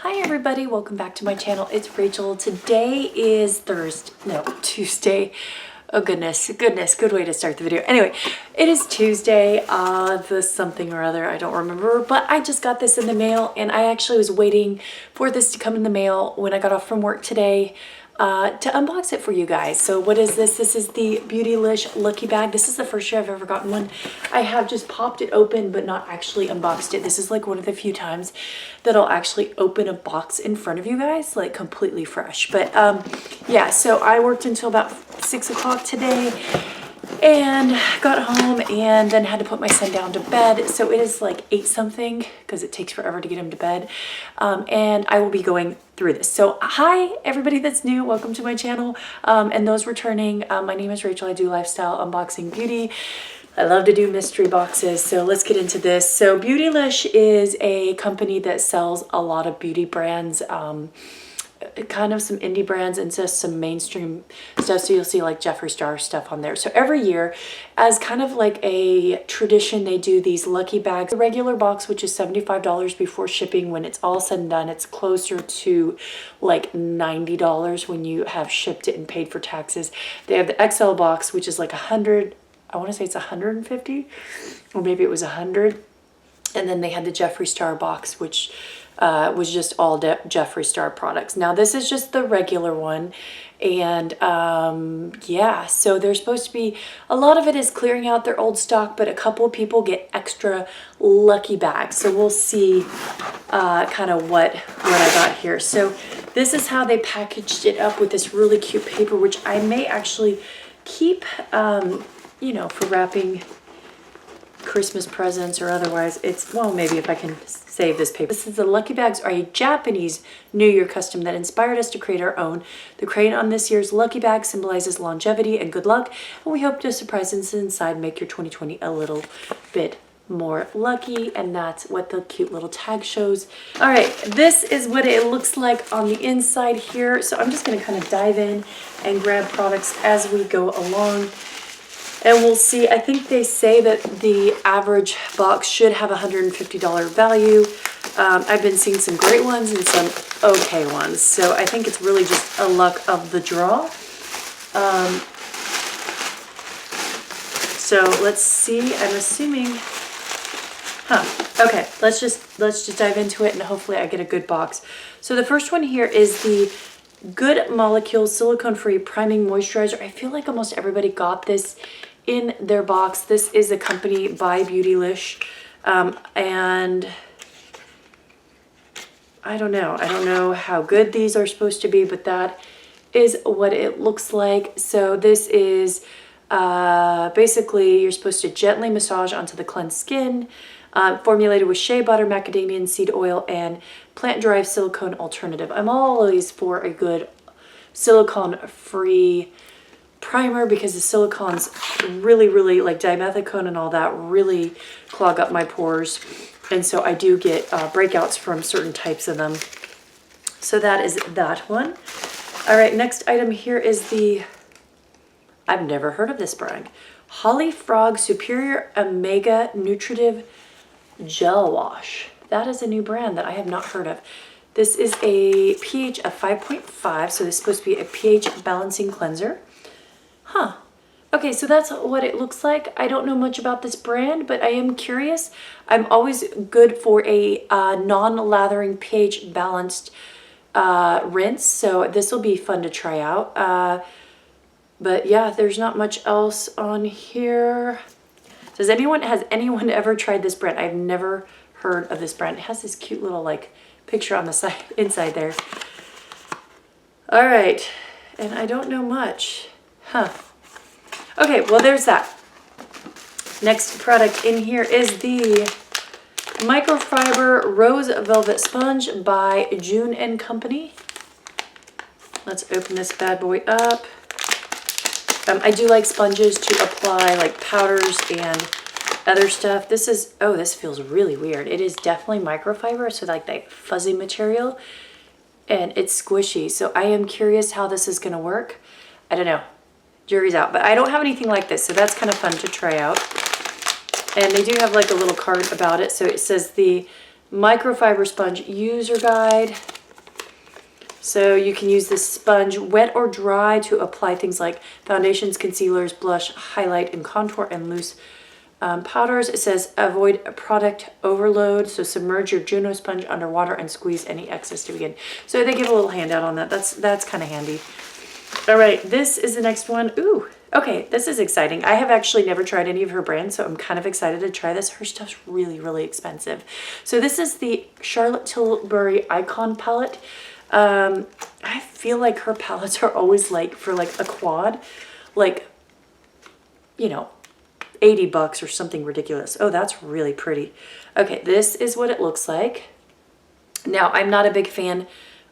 Hi everybody, welcome back to my channel. It's Rachel. Today is Tuesday. Oh goodness, good way to start the video. Anyway, it is Tuesday, the something or other, I don't remember, but I just got this in the mail and I actually was waiting for this to come in the mail when I got off from work today to unbox it for you guys. So what is this? This is the Beautylish Lucky Bag. This is the first year I've ever gotten one. I have just popped it open but not actually unboxed it. This is like one of the few times that I'll actually open a box in front of you guys, like completely fresh. But yeah, so I worked until about 6 o'clock today and got home and then had to put my son down to bed. So it is like 8 something because it takes forever to get him to bed. And I will be going through this. So hi everybody that's new, welcome to my channel. And those returning, my name is Rachel. I do lifestyle, unboxing, beauty. I love to do mystery boxes. So let's get into this. So Beautylish is a company that sells a lot of beauty brands, kind of some indie brands and just some mainstream stuff. So you'll see like Jeffree Star stuff on there. So every year, as kind of like a tradition, they do these lucky bags. The regular box, which is $75 before shipping, when it's all said and done, it's closer to like $90 when you have shipped it and paid for taxes. They have the XL box, which is like 100, I want to say it's 150, or maybe it was 100. And then they had the Jeffree Star box, which was just all Jeffree Star products. Now this is just the regular one. And yeah, so there's supposed to be, a lot of it is clearing out their old stock, but a couple of people get extra lucky bags. So we'll see kind of what I got here. So this is how they packaged it up with this really cute paper, which I may actually keep, you know, for wrapping Christmas presents or otherwise. It's, well, maybe if I can save this paper. This is the Lucky Bags are a Japanese New Year custom that inspired us to create our own. The crane on this year's Lucky Bag symbolizes longevity and good luck, and we hope to surprise us inside, make your 2020 a little bit more lucky. And that's what the cute little tag shows. All right, this is what it looks like on the inside here. So I'm just going to kind of dive in and grab products as we go along. And we'll see. I think they say that the average box should have $150 value. I've been seeing some great ones and some okay ones. So I think it's really just a luck of the draw. So let's see. I'm assuming. Okay. Let's just dive into it and hopefully I get a good box. So the first one here is the Good Molecules silicone-free priming moisturizer. I feel like almost everybody got this in their box. This is a company by Beautylish, and I don't know how good these are supposed to be, but that is what it looks like. So this is basically, you're supposed to gently massage onto the cleansed skin, formulated with shea butter, macadamia seed oil, and plant-derived silicone alternative. I'm always for a good silicone-free primer because the silicones really, like dimethicone and all that, really clog up my pores. And so I do get breakouts from certain types of them. So that is that one. All right, next item here is the, I've never heard of this brand, Holly Frog Superior Omega Nutritive Gel Wash. That is a new brand that I have not heard of. This is a pH of 5.5, so this is supposed to be a pH balancing cleanser. Huh. Okay, so that's what it looks like. I don't know much about this brand, but I am curious. I'm always good for a non-lathering pH balanced rinse, so this will be fun to try out. But yeah, there's not much else on here. Has anyone ever tried this brand? I've never heard of this brand. It has this cute little like picture on the side, inside there. All right, and I don't know much. Huh. Okay, well there's that. Next product in here is the Microfiber Rose Velvet Sponge by June & Company. Let's open this bad boy up. I do like sponges to apply like powders and other stuff. This is, oh, this feels really weird. It is definitely microfiber, so like that fuzzy material, and it's squishy. So I am curious how this is going to work. I don't know. Jury's out, but I don't have anything like this, so that's kind of fun to try out. And they do have like a little card about it. So it says the microfiber sponge user guide. So you can use this sponge wet or dry to apply things like foundations, concealers, blush, highlight, and contour, and loose powders. It says avoid product overload. So submerge your Juno sponge underwater and squeeze any excess to begin. So they give a little handout on that. That's kind of handy. All right, this is the next one. Ooh, okay, this is exciting. I have actually never tried any of her brands, so I'm kind of excited to try this. Her stuff's really, really expensive. So this is the Charlotte Tilbury Icon palette. I feel like her palettes are always like for like a quad, like, you know, 80 bucks or something ridiculous. Oh, that's really pretty. Okay, this is what it looks like. Now, I'm not a big fan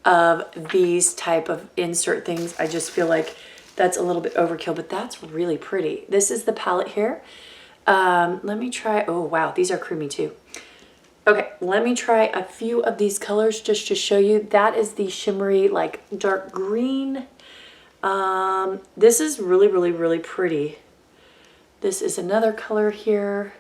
of these type of insert things. I just feel like that's a little bit overkill, but that's really pretty. This is the palette here. Let me try, oh wow, these are creamy too. Okay, let me try a few of these colors just to show you. That is the shimmery, like dark green. This is really, really, really pretty. This is another color here.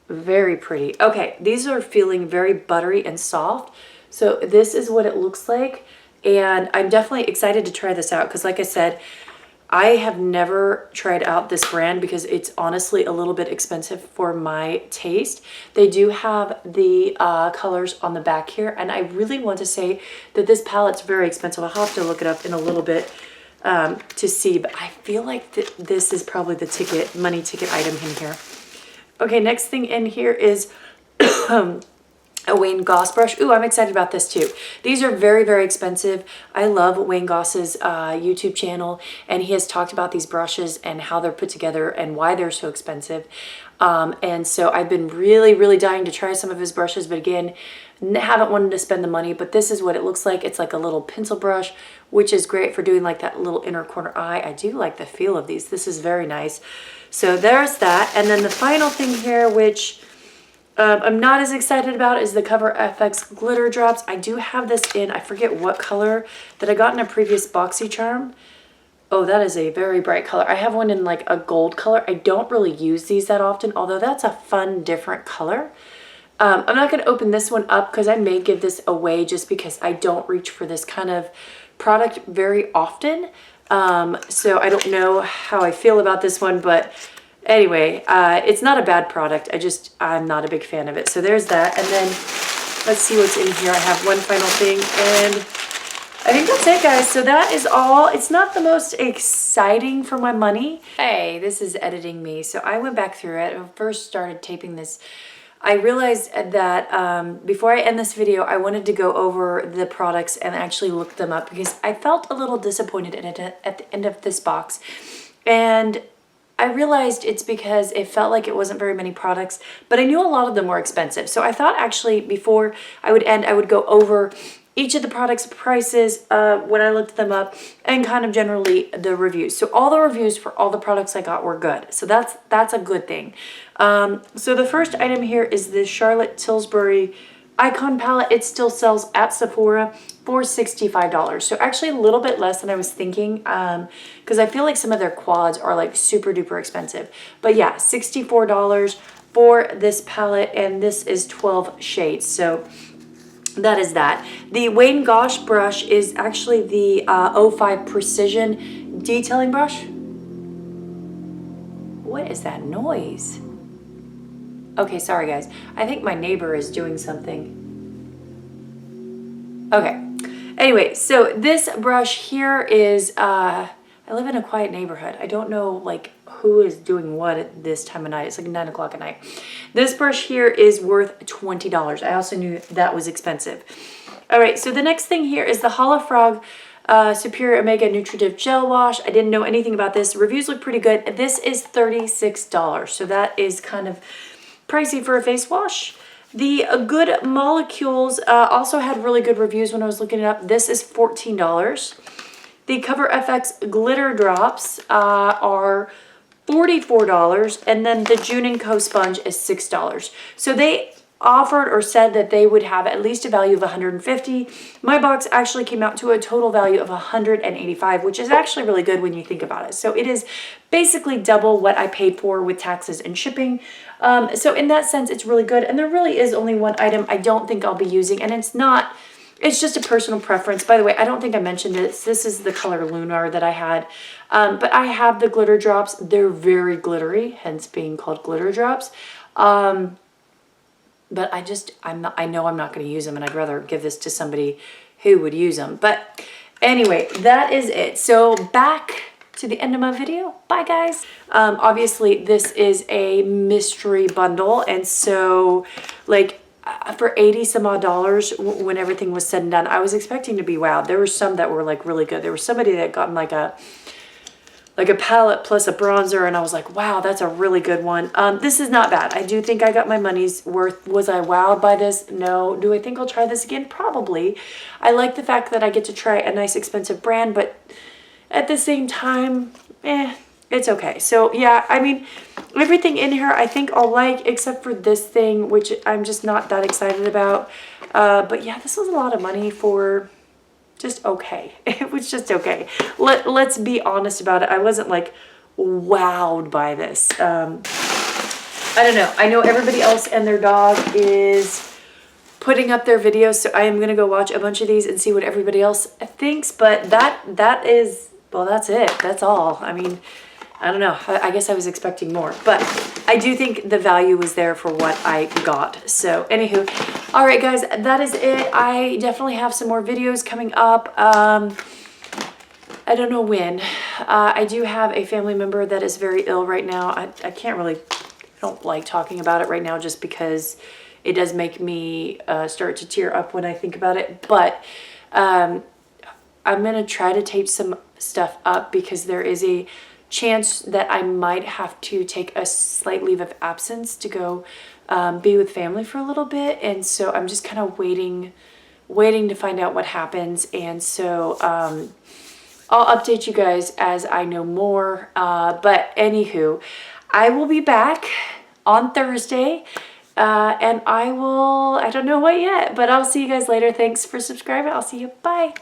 Very pretty. Okay, these are feeling very buttery and soft. So this is what it looks like. And I'm definitely excited to try this out because like I said, I have never tried out this brand because it's honestly a little bit expensive for my taste. They do have the colors on the back here, and I really want to say that this palette's very expensive. I'll have to look it up in a little bit to see, but I feel like this is probably the money ticket item in here. Okay, next thing in here is a Wayne Goss brush. Ooh, I'm excited about this too. These are very, very expensive. I love Wayne Goss's YouTube channel, and he has talked about these brushes and how they're put together and why they're so expensive. And so I've been really, really dying to try some of his brushes, but again, haven't wanted to spend the money, but this is what it looks like. It's like a little pencil brush, which is great for doing like that little inner corner eye. I do like the feel of these. This is very nice. So there's that. And then the final thing here, which I'm not as excited about, is the Cover FX glitter drops. I do have this in, I forget what color, that I got in a previous BoxyCharm. Oh, that is a very bright color. I have one in like a gold color. I don't really use these that often, although that's a fun, different color. I'm not going to open this one up because I may give this away just because I don't reach for this kind of product very often. So I don't know how I feel about this one, but anyway, it's not a bad product. I'm not a big fan of it. So there's that. And then let's see what's in here. I have one final thing, and I think that's it, guys. So that is all. It's not the most exciting for my money. Hey, this is editing me. So I went back through it. I first started taping this. I realized that before I end this video, I wanted to go over the products and actually look them up because I felt a little disappointed in it at the end of this box. And I realized it's because it felt like it wasn't very many products, but I knew a lot of them were expensive. So I thought actually before I would end, I would go over each of the products' prices when I looked them up and kind of generally the reviews. So all the reviews for all the products I got were good. So that's a good thing. So the first item here is the Charlotte Tilbury Icon palette. It still sells at Sephora for $65. So actually a little bit less than I was thinking because I feel like some of their quads are like super duper expensive. But yeah, $64 for this palette, and this is 12 shades. So that is that. The Wayne Goss brush is actually the 05 Precision Detailing Brush. What is that noise? Okay, sorry guys. I think my neighbor is doing something. Okay. Anyway, so this brush here is, I live in a quiet neighborhood. I don't know like who is doing what at this time of night. It's like 9 o'clock at night. This brush here is worth $20. I also knew that was expensive. All right, so the next thing here is the Holofrog Superior Omega Nutritive Gel Wash. I didn't know anything about this. Reviews look pretty good. This is $36, so that is kind of pricey for a face wash. The Good Molecules also had really good reviews when I was looking it up. This is $14. The Cover FX Glitter Drops are $44, and then the June & Co. sponge is $6. So they offered or said that they would have at least a value of 150. My box actually came out to a total value of 185, which is actually really good when you think about it. So it is basically double what I paid for with taxes and shipping. So in that sense, it's really good. And there really is only one item I don't think I'll be using, and it's just a personal preference. By the way, I don't think I mentioned it. This is the color Lunar that I had. But I have the glitter drops. They're very glittery, hence being called glitter drops. But I know I'm not going to use them, and I'd rather give this to somebody who would use them. But anyway, that is it. So back to the end of my video. Bye, guys. Obviously, this is a mystery bundle, and so like for 80 some odd dollars when everything was said and done, I was expecting to be wowed. There were some that were like really good. There was somebody that got like a palette plus a bronzer, and I was like, wow, that's a really good one. This is not bad. I do think I got my money's worth. Was I wowed by this? No. Do I think I'll try this again? Probably. I like the fact that I get to try a nice expensive brand, but at the same time, it's okay. So yeah, I mean, everything in here I think I'll like, except for this thing, which I'm just not that excited about. But yeah, this was a lot of money for just okay. It was just okay. Let's be honest about it. I wasn't like wowed by this. I don't know. I know everybody else and their dog is putting up their videos, so I am gonna go watch a bunch of these and see what everybody else thinks. But that is, well, that's it. That's all. I mean, I don't know. I guess I was expecting more, but I do think the value was there for what I got. So anywho, all right, guys, that is it. I definitely have some more videos coming up. I don't know when. I do have a family member that is very ill right now. I don't like talking about it right now just because it does make me start to tear up when I think about it. But I'm going to try to tape some stuff up because there is a chance that I might have to take a slight leave of absence to go be with family for a little bit. And so I'm just kind of waiting to find out what happens. And so I'll update you guys as I know more. But anywho, I will be back on Thursday. And I don't know what yet, but I'll see you guys later. Thanks for subscribing. I'll see you. Bye.